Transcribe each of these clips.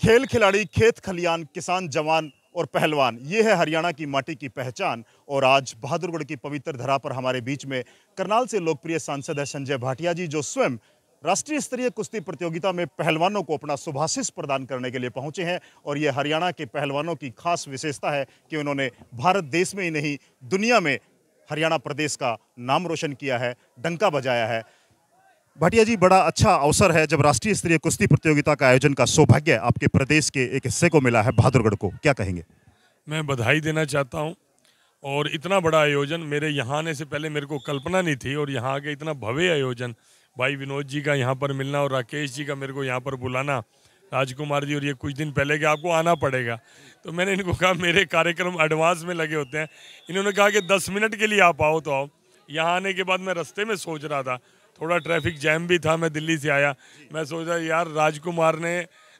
खेल खिलाड़ी, खेत खलियान, किसान जवान और पहलवान, ये है हरियाणा की माटी की पहचान। और आज बहादुरगढ़ की पवित्र धरा पर हमारे बीच में करनाल से लोकप्रिय सांसद है संजय भाटिया जी, जो स्वयं राष्ट्रीय स्तरीय कुश्ती प्रतियोगिता में पहलवानों को अपना शुभाशीष प्रदान करने के लिए पहुंचे हैं। और ये हरियाणा के पहलवानों की खास विशेषता है कि उन्होंने भारत देश में ही नहीं, दुनिया में हरियाणा प्रदेश का नाम रोशन किया है, डंका बजाया है। भाटिया जी, बड़ा अच्छा अवसर है जब राष्ट्रीय स्तरीय कुश्ती प्रतियोगिता का आयोजन का सौभाग्य आपके प्रदेश के एक हिस्से को मिला है, बहादुरगढ़ को। क्या कहेंगे? मैं बधाई देना चाहता हूं। और इतना बड़ा आयोजन मेरे यहाँ आने से पहले मेरे को कल्पना नहीं थी, और यहाँ आके इतना भव्य आयोजन, भाई विनोद जी का यहाँ पर मिलना और राकेश जी का मेरे को यहाँ पर बुलाना, राजकुमार जी, और ये कुछ दिन पहले कि आपको आना पड़ेगा। तो मैंने इनको कहा मेरे कार्यक्रम एडवांस में लगे होते हैं। इन्होंने कहा कि 10 मिनट के लिए आप आओ तो आओ। यहाँ आने के बाद मैं रास्ते में सोच रहा था, थोड़ा ट्रैफिक जैम भी था, मैं दिल्ली से आया, मैं सोच रहा यार राजकुमार ने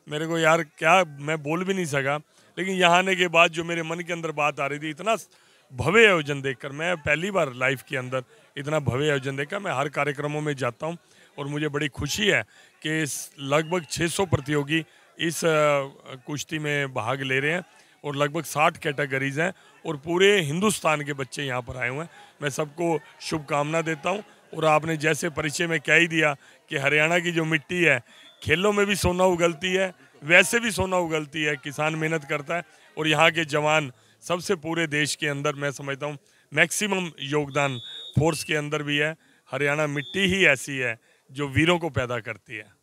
मेरे को, यार क्या, मैं बोल भी नहीं सका। लेकिन यहाँ आने के बाद जो मेरे मन के अंदर बात आ रही थी, इतना भव्य आयोजन देखकर, मैं पहली बार लाइफ के अंदर इतना भव्य आयोजन देखकर, मैं हर कार्यक्रमों में जाता हूँ और मुझे बड़ी खुशी है कि लगभग 600 प्रतियोगी इस कुश्ती में भाग ले रहे हैं और लगभग 60 कैटेगरीज हैं और पूरे हिंदुस्तान के बच्चे यहाँ पर आए हुए हैं। मैं सबको शुभकामना देता हूँ। और आपने जैसे परिचय में कह ही दिया कि हरियाणा की जो मिट्टी है, खेलों में भी सोना उगलती है, वैसे भी सोना उगलती है, किसान मेहनत करता है और यहाँ के जवान सबसे पूरे देश के अंदर मैं समझता हूँ मैक्सिमम योगदान फोर्स के अंदर भी है। हरियाणा मिट्टी ही ऐसी है जो वीरों को पैदा करती है।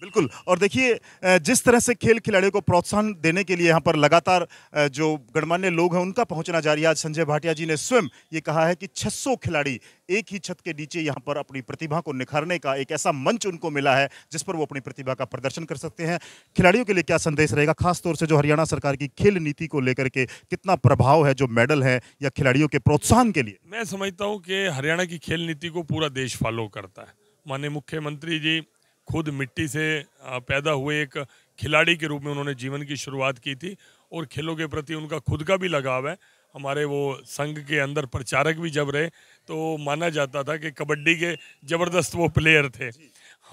बिल्कुल। और देखिए, जिस तरह से खेल खिलाड़ियों को प्रोत्साहन देने के लिए यहाँ पर लगातार जो गणमान्य लोग हैं उनका पहुँचना जारी है। आज संजय भाटिया जी ने स्वयं ये कहा है कि 600 खिलाड़ी एक ही छत के नीचे यहाँ पर अपनी प्रतिभा को निखारने का एक ऐसा मंच उनको मिला है जिस पर वो अपनी प्रतिभा का प्रदर्शन कर सकते हैं। खिलाड़ियों के लिए क्या संदेश रहेगा, खासतौर से जो हरियाणा सरकार की खेल नीति को लेकर के कितना प्रभाव है जो मेडल है या खिलाड़ियों के प्रोत्साहन के लिए? मैं समझता हूँ कि हरियाणा की खेल नीति को पूरा देश फॉलो करता है। माननीय मुख्यमंत्री जी खुद मिट्टी से पैदा हुए एक खिलाड़ी के रूप में उन्होंने जीवन की शुरुआत की थी और खेलों के प्रति उनका खुद का भी लगाव है। हमारे वो संघ के अंदर प्रचारक भी जब रहे तो माना जाता था कि कबड्डी के ज़बरदस्त वो प्लेयर थे।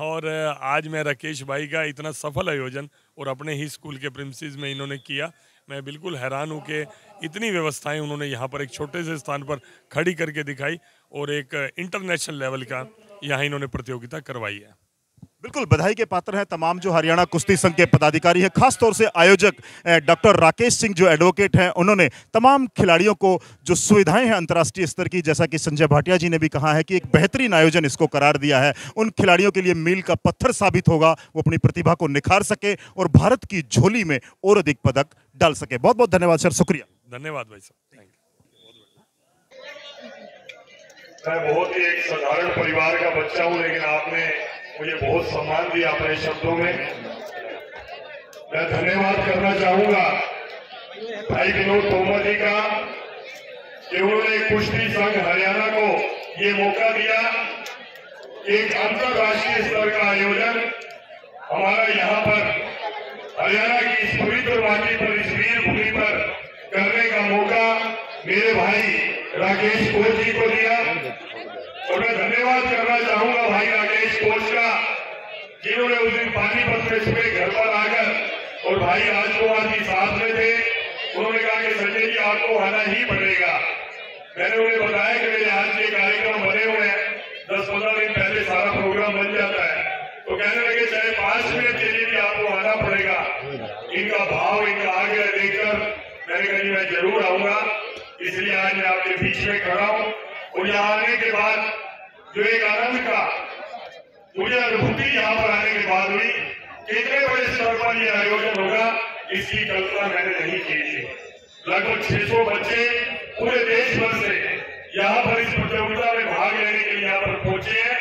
और आज मैं राकेश भाई का इतना सफल आयोजन और अपने ही स्कूल के प्रिंसिस में इन्होंने किया, मैं बिल्कुल हैरान हूँ कि इतनी व्यवस्थाएं उन्होंने यहाँ पर एक छोटे से स्थान पर खड़ी करके दिखाई और एक इंटरनेशनल लेवल का यहाँ इन्होंने प्रतियोगिता करवाई है। बिल्कुल बधाई के पात्र हैं तमाम जो हरियाणा कुश्ती संघ के पदाधिकारी हैं, खासतौर से आयोजक डॉक्टर राकेश सिंह जो एडवोकेट हैं। उन्होंने तमाम खिलाड़ियों को जो सुविधाएं हैं अंतर्राष्ट्रीय स्तर की, जैसा कि संजय भाटिया जी ने भी कहा है कि एक बेहतरीन आयोजन इसको करार दिया है, उन खिलाड़ियों के लिए मील का पत्थर साबित होगा, वो अपनी प्रतिभा को निखार सके और भारत की झोली में और अधिक पदक डाल सके। बहुत बहुत धन्यवाद सर, शुक्रिया। धन्यवाद भाई साहब, थैंक यू। मैं बहुत ही एक साधारण परिवार का बच्चा हूं, लेकिन आपने मुझे बहुत सम्मान दिया अपने शब्दों में। मैं धन्यवाद करना चाहूंगा भाई विनोद तोमर जी का कि उन्होंने कुश्ती संघ हरियाणा को ये मौका दिया, एक अंतर्राष्ट्रीय स्तर का आयोजन हमारा यहाँ पर हरियाणा की इस पवित्र माटी पर, इस वीर भूमि पर करने का मौका मेरे भाई राकेश कोच जी को दिया। और मैं धन्यवाद करना चाहूंगा भाई राकेश कोच का, जिन्होंने उस दिन पानीपत में सुबह घर पर आकर, और भाई राजकुमार जी साथ में थे, उन्होंने कहा कि संजय जी आपको आना ही पड़ेगा। मैंने उन्हें बताया कि मेरे आज के कार्यक्रम बने हुए हैं, 10-15 दिन पहले सारा प्रोग्राम बन जाता है, तो कहने लगे चाहे 5 मिनट के लिए भी आपको आना पड़ेगा। इनका भाव, इनका आग्रह देखकर मैंने कहा मैं जरूर आऊंगा, इसलिए आज मैं आपके बीच में खड़ा हूं। और यहाँ आने के बाद जो एक आनंद का मुझे अनुभूति यहाँ पर आने के बाद हुई, कितने बड़े स्तर पर यह आयोजन होगा इसकी कल्पना मैंने नहीं की थी। लगभग 600 बच्चे पूरे देश भर से यहाँ पर इस प्रतियोगिता में भाग लेने के लिए यहाँ पर पहुंचे हैं।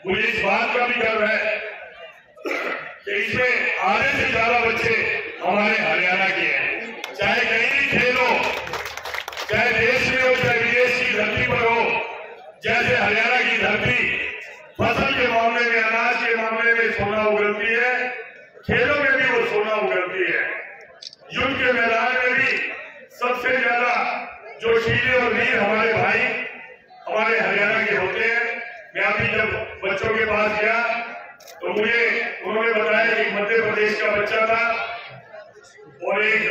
मुझे इस बात का भी गर्व है कि इसमें आधे से ज्यादा बच्चे हमारे हरियाणा के हैं। चाहे कहीं भी खेल हो, चाहे देश में हो, चाहे विदेश की धरती पर हो, जैसे हरियाणा की धरती फसल के मामले में, अनाज के मामले में सोना उगलती है, खेलों में भी वो सोना उगलती है। युद्ध के मैदान में भी सबसे ज्यादा जोशीले और वीर हमारे भाई हमारे हरियाणा के होते हैं। मैं अभी जब बच्चों के पास गया तो मुझे उन्होंने बताया कि मध्य प्रदेश का बच्चा था, और एक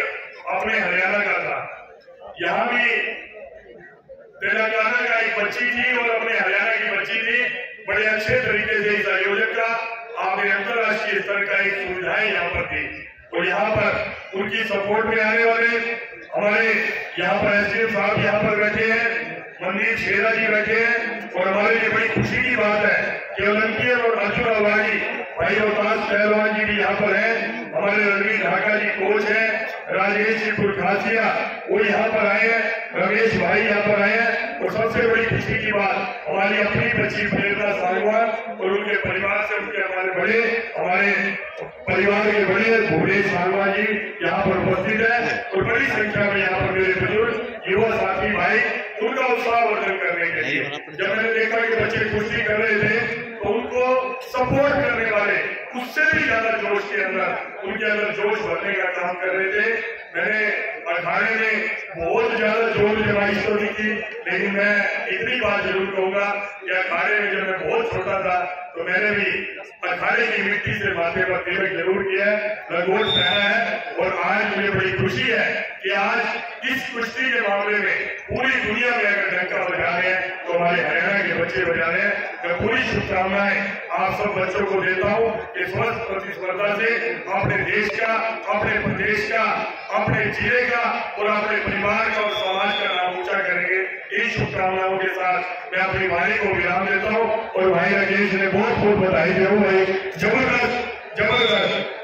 अपने हरियाणा का था। यहाँ भी तेलंगाना का एक बच्ची थी और अपने हरियाणा की बच्ची थी। बड़े अच्छे तरीके से इस आयोजन का आपने अंतरराष्ट्रीय स्तर का एक सुविधाएं यहाँ पर दी। और यहाँ पर उनकी सपोर्ट में आने वाले हमारे यहाँ पर एसडीएम साहब यहाँ पर बैठे हैं, मनदीप शेरा जी बैठे हैं। और हमारे लिए बड़ी खुशी की बात है कि ओलंपियन और अर्जुन अवार्डी भाई अवतार पहलवान जी भी यहाँ पर हैं। हमारे रणवीर ढाका जी कोच हैं, राजेश जी पुरखासिया वो यहाँ पर आए हैं, रमेश भाई यहाँ पर आए हैं। और सबसे बड़ी खुशी की बात हमारी अपनी बच्ची प्रेरणा सांगवान और उनके परिवार से उनके हमारे परिवार के बड़े भूपेश सांगवान जी यहाँ पर उपस्थित है। और बड़ी संख्या में यहाँ पर मेरे बुजुर्ग युवा साथी भाई उनका उत्साहवर्धन करने के लिए जब मैंने देखा कि बच्चे कुश्ती कर रहे थे तो उनको सपोर्ट करने वाले उससे भी ज्यादा जोश के अंदर उनके अंदर जोश भरने का काम कर रहे थे। मैंने अखाड़े में बहुत ज्यादा जोर जमाइश तो नहीं की, लेकिन मैं इतनी बात जरूर कहूंगा कि अखाड़े में जब मैं बहुत छोटा था तो मैंने भी अखाड़े की मिट्टी से माथे पर तिलक जरूर किया है, लंगोट पहना है। और आज मुझे बड़ी खुशी है कि आज इस कुश्ती के मामले में पूरी दुनिया में अगर डंका बजा रहे हैं तो हमारे हरियाणा के बच्चे बजा रहे हैं। मैं पूरी शुभकामनाएं आप सब बच्चों को देता हूं कि स्वस्थ प्रतिस्पर्धा से अपने देश का, अपने प्रदेश का, अपने जिले का और अपने परिवार का और समाज का नाम ऊंचा करेंगे। इन शुभकामनाओं के साथ मैं अपनी वाणी को विराम देता हूं। और भाई राजेश ने बहुत बहुत बधाई दे रहा हूं, जबरदस्त।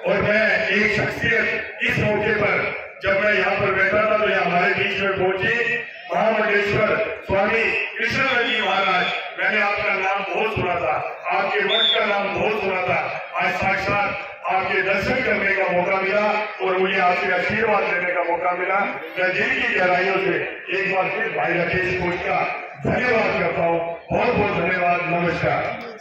और मैं एक शख्सियत इस मौके पर जब मैं यहाँ पर बैठा था तो यहाँ हमारे बीच में पहुंची महामंडेश्वर स्वामी कृष्ण जी महाराज। मैंने आपका नाम बहुत सुना था, आपके मठ का नाम बहुत सुना था। आज साक्षात आपके दर्शन करने का मौका मिला और मुझे आपसे आशीर्वाद लेने का मौका मिला। मैं दिल की गहराइयों से एक बार फिर भाई राजेश कोच का धन्यवाद करता हूँ। बहुत बहुत धन्यवाद। नमस्कार।